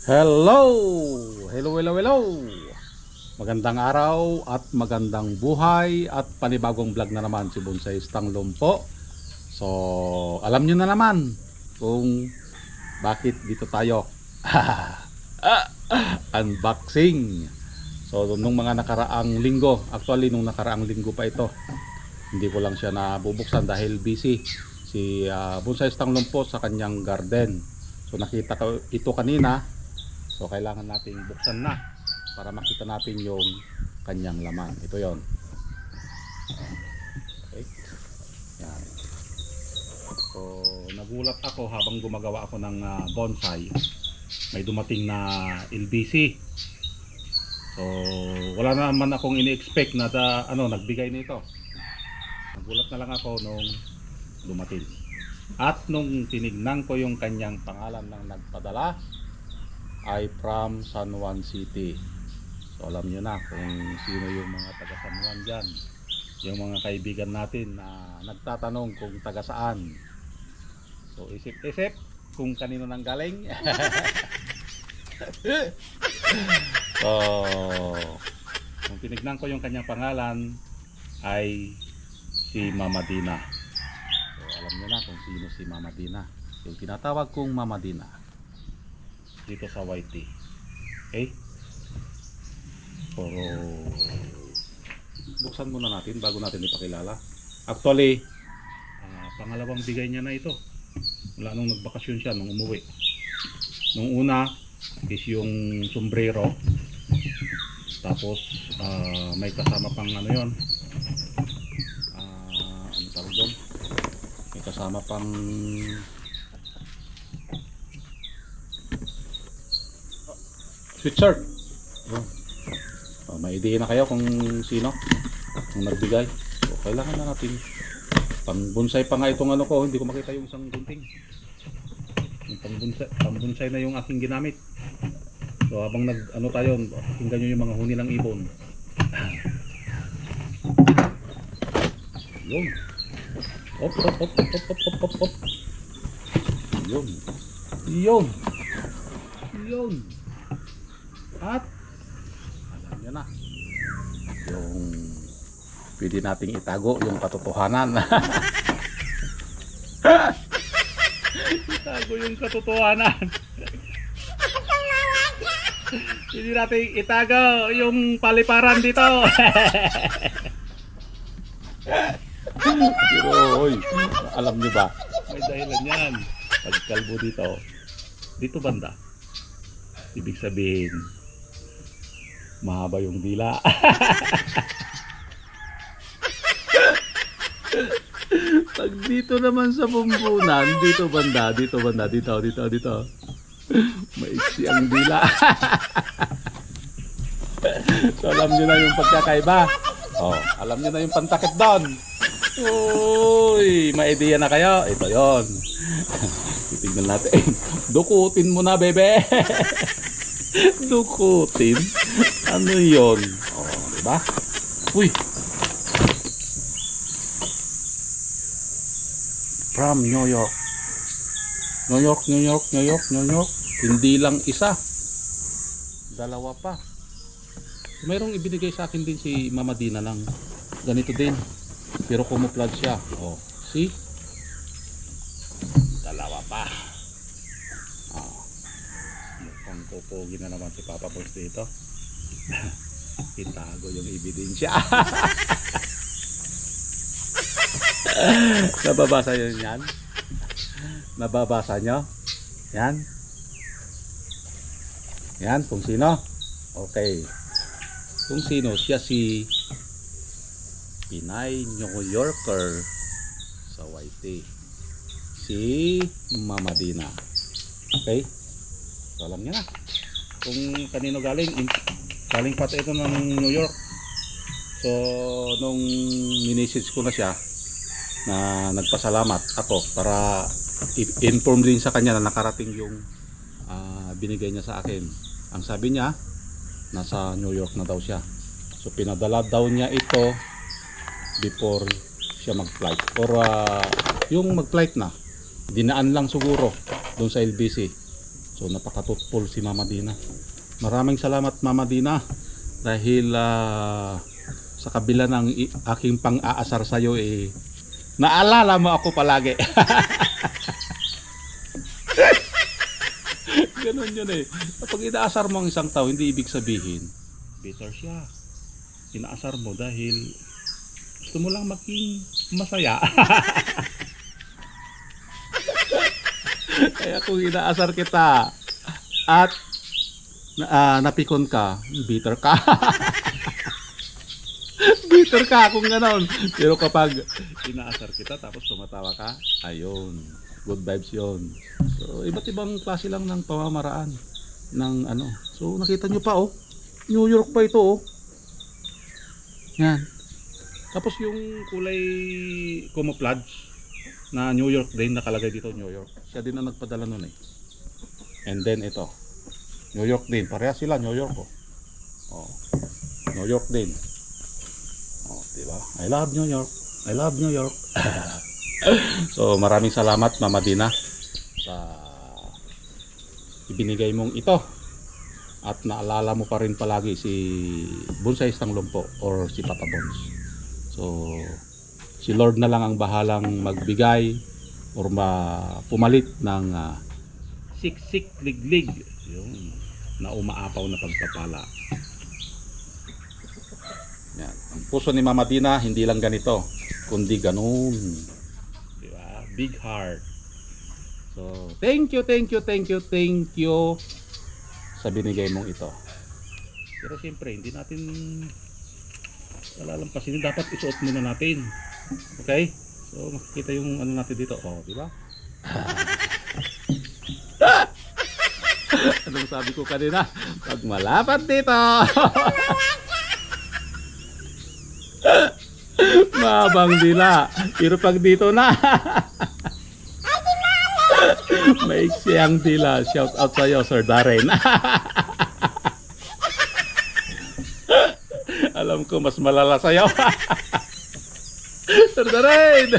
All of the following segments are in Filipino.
Hello! Hello, hello, hello! Magandang araw at magandang buhay at panibagong vlog na naman si Bonsai Stang Lumpo. So, alam nyo na naman kung bakit dito tayo. Unboxing. So, nung mga nakaraang linggo, actually nung nakaraang linggo pa ito, hindi ko lang siya nabubuksan dahil busy si Bonsai Stang Lumpo sa kanyang garden. So, nakita ko ito kanina. So kailangan nating buksan na para makita natin yung kanyang laman. Ito yon. Okay. Yan. So nagulat ako habang gumagawa ako ng bonsai. May dumating na LBC. So wala naman akong ini-expect na nagbigay nito. Nagulat na lang ako nung dumating. At nung tinignan ko yung kanyang pangalan ng nagpadala, ay from San Juan City. So alam nyo na kung sino yung mga taga San Juan dyan, yung mga kaibigan natin na nagtatanong kung taga saan. So isip-isip kung kanino nang galing. So nung tinignan ko yung kanyang pangalan ay si Mama Dina. So alam nyo na kung sino si Mama Dina, yung tinatawag kong Mama Dina dito sa YT. Okay? So buksan muna natin bago natin ipakilala. Actually pangalawang bigay niya na ito mula nung nagbakasyon siya, nung umuwi. Nung una is yung sombrero, tapos may kasama pang ano yon, ano tawag doon, may kasama pang sweatshirt. May idea na kayo kung sino ang nagbigay. So kailangan na natin pang bonsai pa nga itong ano ko, hindi ko makita yung isang gunting. Yung pang bonsai na yung aking ginamit. So habang nag tayo, tingnan nyo yung mga huni ng ibon. Yun. Op. Yun. At alam nyo na yung pwede nating itago yung katotohanan. Itago yung katotohanan. Pwede nating itago yung paliparan dito. Pero oy, alam nyo ba, may dahilan yan. Pag kalbo dito banda, ibig sabihin mahaba yung dila. Pag dito naman sa bumbunan, dito banda, dito maiksi ang dila. So alam nyo na yung pagkakaiba. Alam nyo na yung pantakip doon. Uy, may idea na kayo. Ito yon. Titignan natin. Dukutin mo na, bebe. Dukutin? Ano yon? Diba? Uy! From New York. New York. Hindi lang isa. Dalawa pa. Mayroong ibinigay sa akin din si Mama Dina ng ganito din. Pero camouflage siya. See? Dalawa pa. Mukhang pupugi na naman si Papa Boss dito. Itago yung ebidensya. Nababasa nyo yan? Nababasa nyo? Yan? Yan, kung sino? Okay. Kung sino, siya si Pinay New Yorker sa YT. Si Mama Dina. Okay? So alam niyo na kung kanino galing. Galing pati ito ng New York. So nung minisage ko na siya na nagpasalamat ako para inform din sa kanya na nakarating yung binigay niya sa akin. Ang sabi niya, nasa New York na daw siya. So pinadala daw niya ito before siya mag-flight, or yung mag-flight na dinaan lang siguro doon sa LBC. So napaka-thoughtful si Mama Dina. Maraming salamat Mama Dina dahil sa kabila ng aking pang-aasar sa iyo naalala mo ako palagi. Ganun yun Kapag inaasar mo ang isang tao, hindi ibig sabihin bitter siya. Inaasar mo dahil gusto mo lang maging masaya. Kaya kung inaasar kita at napikon ka, bitter ka. Bitter ka kung gano'n. Pero kapag inaasar kita tapos tumatawa ka, ayun, good vibes yun. So iba't ibang klase lang ng pamamaraan ng ano. So nakita nyo pa New York pa ito Yan. Tapos yung kulay camouflage na New York din, nakalagay dito New York. Siya din ang nagpadala nun And then ito, New York din. Parehas sila New York New York din. Diba? I love New York. I love New York. So maraming salamat Mama Dina sa ibinigay mong ito. At naalala mo pa rin palagi si Bonsaistang Lumpo or si Papa Bones. So si Lord na lang ang bahalang magbigay or pumalit ng siksik liglig yung na umaapaw na pagpapala. Yan. Ang puso ni Mama Dina hindi lang ganito kundi ganun, diba? Big heart. So thank you sa binigay mong ito. Pero siyempre hindi natin lalampasin, dapat isuot muna natin. Okay? So makikita yung ano natin dito, di ba? Anong sabi ko kanina? Pag malapad dito. Mabang dila. Pero pag dito na. Maiksi ang dila. Shout out sa iyo, Sir Darren. Alam ko mas malala sa iyo. Sir Darren.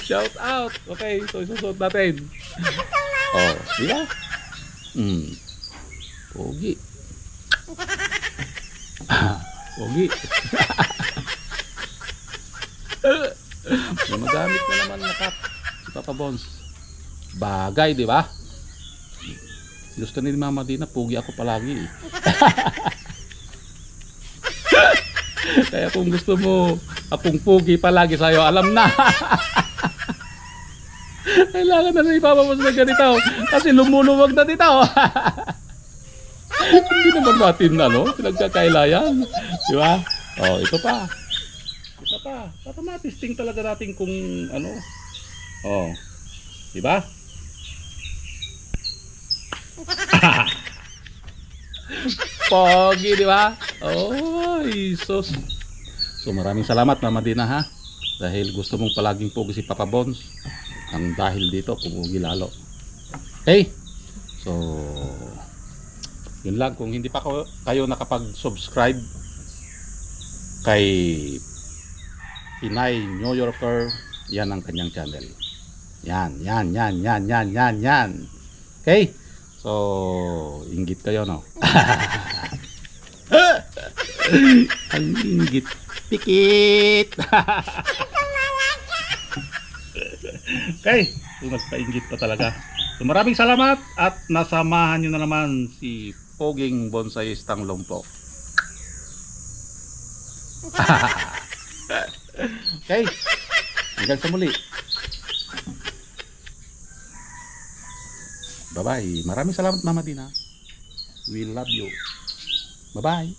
Shout out. Okay, so isusuot natin. Di ba? Pogi. Pogi. Magamit na naman na cup si Papa Bones. Bagay, di ba? Gusto ni Mama Dina, pogi ako palagi. Kaya kung gusto mo akong pogi palagi sa'yo, alam na. Kailangan na si Papa Bones na ganito kasi lumuluwag na dito. Hindi naman natin pinagkakailayan, di ba? Ito pa para ma-testing talaga natin kung ano. Di ba? Pogi, di ba? Isos. So maraming salamat Mama Dina ha. Dahil gusto mong palaging pogi si Papa Bones. Ang dahil dito pugi lalo. Okay? So yun lang, kung hindi pa kayo nakapag-subscribe kay Pinay New Yorker, yan ang kanyang channel. Yan. Okay? So, inggit kayo, no? Ang inggit. Pikit! Okay, so nagpa-inggit pa talaga. So maraming salamat at nasamahan nyo na naman si Poging Bonsaistang Lumpo. Okay, hanggang sa muli. Bye-bye. Maraming salamat Mama Dina. We love you. Bye-bye.